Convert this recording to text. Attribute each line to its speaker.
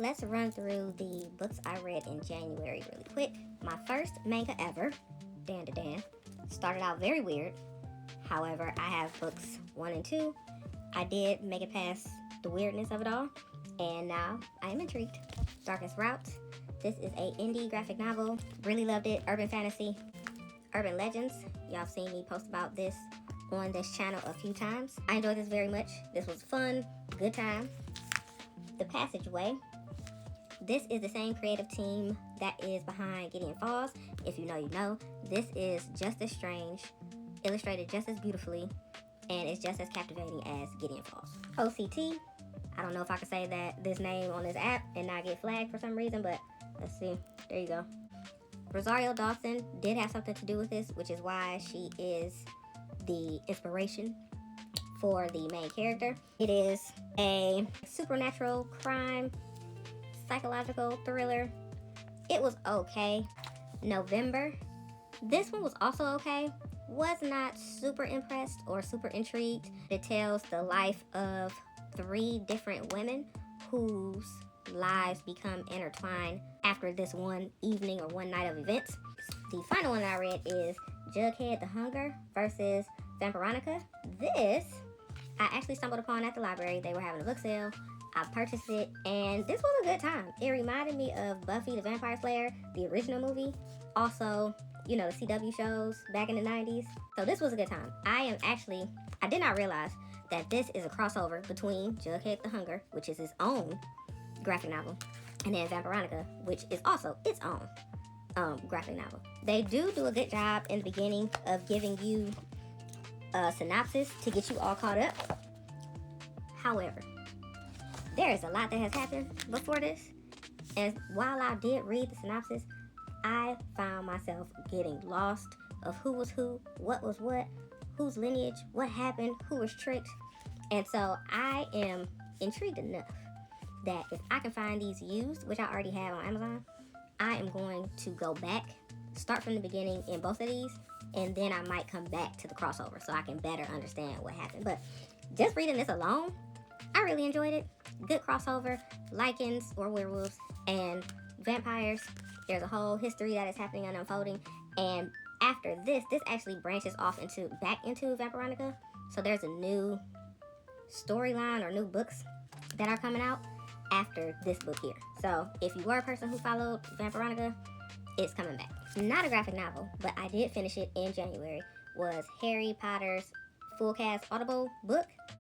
Speaker 1: Let's run through the books I read in January really quick. My first manga ever, Dandadan, started out very weird. However, I have books 1 and 2. I did make it past the weirdness of it all, and now I am intrigued. Darkest Rout. This is a indie graphic novel. Really loved it. Urban fantasy, urban legends. Y'all seen me post about this on this channel a few times. I enjoyed this very much. This was fun, good time. The Passageway. This is the same creative team that is behind Gideon Falls. If you know, you know. This is just as strange, illustrated just as beautifully, and it's just as captivating as Gideon Falls. O.C.T. I don't know if I can say this name on this app and not get flagged for some reason, but let's see. There you go. Rosario Dawson did have something to do with this, which is why she is the inspiration for the main character. It is a supernatural crime, psychological thriller. It was okay. November. This one was also okay. Was not super impressed or super intrigued. It tells the life of 3 different women whose lives become intertwined after this one evening or one night of events. The final one that I read is Jughead the Hunger versus Vampironica. This I actually stumbled upon at the library. They were having a book sale. I purchased it, and this was a good time. It reminded me of Buffy the Vampire Slayer, the original movie. Also, you know, the CW shows back in the 90s. So this was a good time. I did not realize that this is a crossover between Jughead the Hunger, which is his own graphic novel, and then Vampironica, which is also its own graphic novel. They do a good job in the beginning of giving you a synopsis to get you all caught up. However, there is a lot that has happened before this, and while I did read the synopsis, I found myself getting lost of who was who, what was what, whose lineage, what happened, who was tricked. And so I am intrigued enough that if I can find these used, which I already have on Amazon, I am going to go back, start from the beginning in both of these, and then I might come back to the crossover so I can better understand what happened. But just reading this alone, I really enjoyed it. Good crossover, lichens or werewolves and vampires. There's a whole history that is happening and unfolding. And after this actually branches off back into Vampironica. So there's a new storyline or new books that are coming out after this book here. So if you were a person who followed Vampironica, it's coming back. Not a graphic novel, but I did finish it in January, was Harry Potter's full cast Audible book.